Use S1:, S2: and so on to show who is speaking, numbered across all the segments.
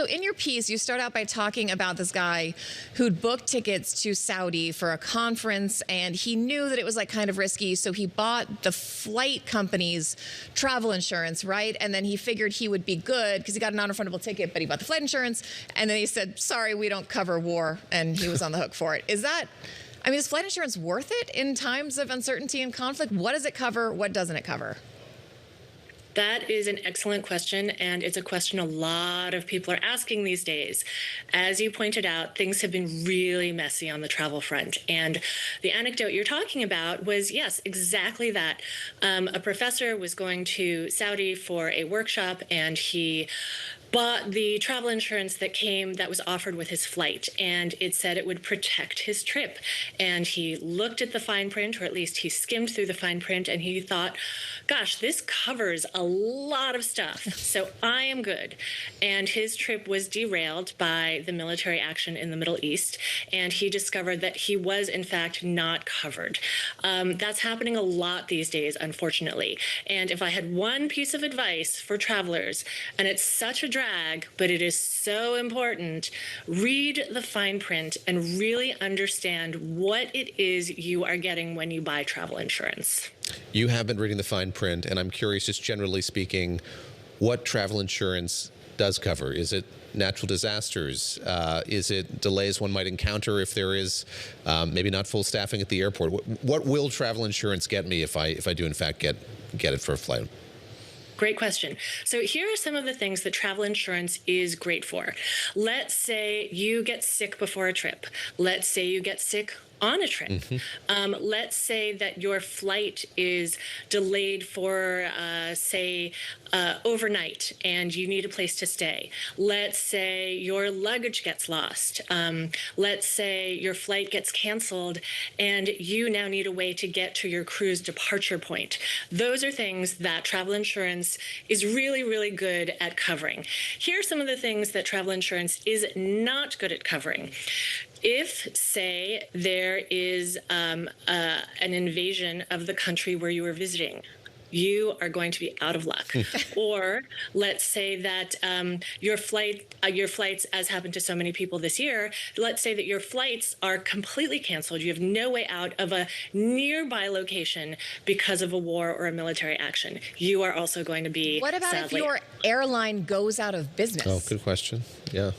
S1: So in your piece, you start out by talking about this guy who'd booked tickets to Saudi for a conference, and he knew that it was like kind of risky, so he bought the flight company's travel insurance, right? And then he figured he would be good because he got a non-refundable ticket, but he bought the flight insurance, and then he said, sorry, we don't cover war, and he was on the hook for it. Is flight insurance worth it in times of uncertainty and conflict? What does it cover? What doesn't it cover?
S2: That is an excellent question, and it's a question a lot of people are asking these days. As you pointed out, things have been really messy on the travel front, and the anecdote you're talking about was, yes, exactly that. A professor was going to Saudi for a workshop, and he bought the travel insurance that was offered with his flight, and it said it would protect his trip. And he looked at the fine print, or at least he skimmed through the fine print, and he thought, gosh, this covers a lot of stuff, so I am good. And his trip was derailed by the military action in the Middle East, and he discovered that he was, in fact, not covered. That's happening a lot these days, unfortunately. And if I had one piece of advice for travelers, and it's such a drag, but it is so important, read the fine print and really understand what it is you are getting when you buy travel insurance.
S3: You have been reading the fine print, and I'm curious, just generally speaking, what travel insurance does cover. Is it natural disasters? Is it delays one might encounter if there is maybe not full staffing at the airport? What will travel insurance get me if I do in fact get it for a flight?
S2: Great question. So here are some of the things that travel insurance is great for. Let's say you get sick before a trip. Let's say you get sick on a trip. Mm-hmm. Let's say that your flight is delayed for, overnight, and you need a place to stay. Let's say your luggage gets lost. Let's say your flight gets canceled, and you now need a way to get to your cruise departure point. Those are things that travel insurance is really, really good at covering. Here are some of the things that travel insurance is not good at covering. If, say, there is an invasion of the country where you are visiting, you are going to be out of luck. Or let's say that your flights, as happened to so many people this year, let's say that your flights are completely canceled. You have no way out of a nearby location because of a war or a military action. You are also going to be
S1: What about
S2: sadly,
S1: if your airline goes out of business?
S3: Oh, good question. Yeah.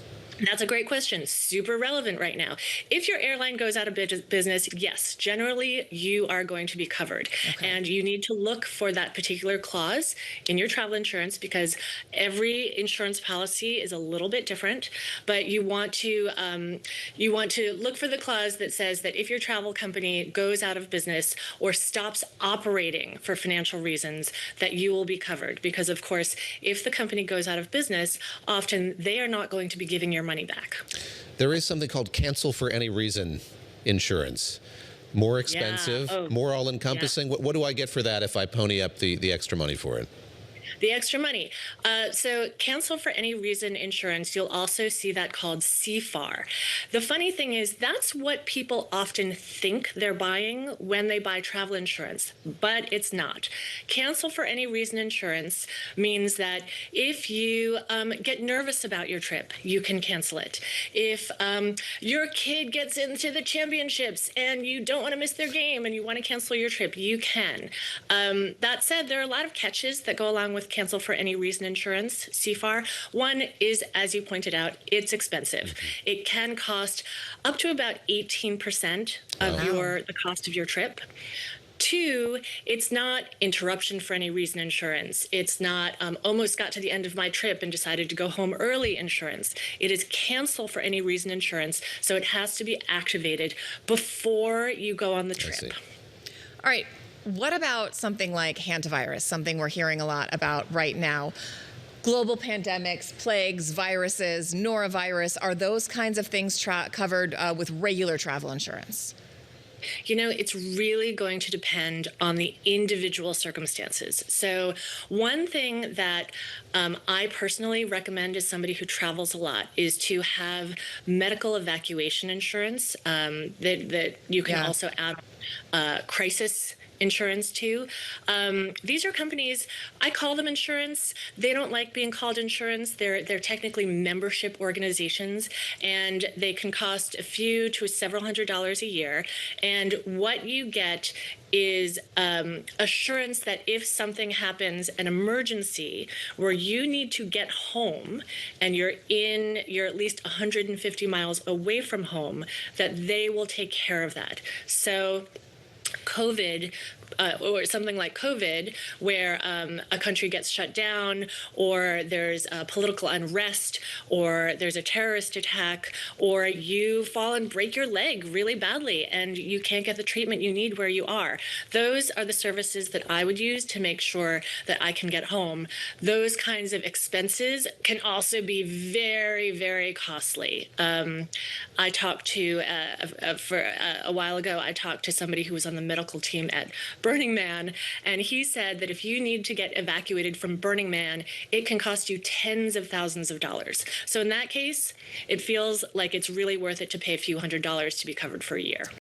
S2: That's a great question. Super relevant right now. If your airline goes out of business, yes, generally you are going to be covered. Okay. And you need to look for that particular clause in your travel insurance because every insurance policy is a little bit different. But you want to look for the clause that says that if your travel company goes out of business or stops operating for financial reasons, that you will be covered. Because of course, if the company goes out of business, often they are not going to be giving your money back.
S3: There is something called cancel for any reason insurance. More expensive, more all-encompassing.
S2: Yeah.
S3: What do I get for that if I pony up the extra money for it?
S2: The extra money. So cancel for any reason insurance, you'll also see that called CFAR. The funny thing is that's what people often think they're buying when they buy travel insurance, but it's not. Cancel for any reason insurance means that if you get nervous about your trip, you can cancel it. If your kid gets into the championships and you don't want to miss their game and you want to cancel your trip, you can. That said, there are a lot of catches that go along with cancel for any reason insurance, CFAR. One is, as you pointed out, it's expensive. It can cost up to about 18% of the cost of your trip. Two, it's not interruption for any reason insurance. It's not almost got to the end of my trip and decided to go home early insurance. It is cancel for any reason insurance, so it has to be activated before you go on the trip.
S1: All right. What about something like hantavirus, something we're hearing a lot about right now? Global pandemics, plagues, viruses, norovirus, are those kinds of things covered with regular travel insurance?
S2: You know, it's really going to depend on the individual circumstances. So one thing that I personally recommend as somebody who travels a lot is to have medical evacuation insurance that you can also add crisis insurance to. These are companies, I call them insurance. They don't like being called insurance. They're technically membership organizations, and they can cost a few to several $100s a year. And what you get is assurance that if something happens, an emergency where you need to get home and you're at least 150 miles away from home, that they will take care of that. So COVID, or something like COVID, where a country gets shut down, or there's political unrest, or there's a terrorist attack, or you fall and break your leg really badly and you can't get the treatment you need where you are. Those are the services that I would use to make sure that I can get home. Those kinds of expenses can also be very, very costly. I talked to, for a while ago, I talked to somebody who was on the medical team at Burning Man, and he said that if you need to get evacuated from Burning Man, it can cost you tens of thousands of dollars. So in that case, it feels like it's really worth it to pay a few $100s to be covered for a year.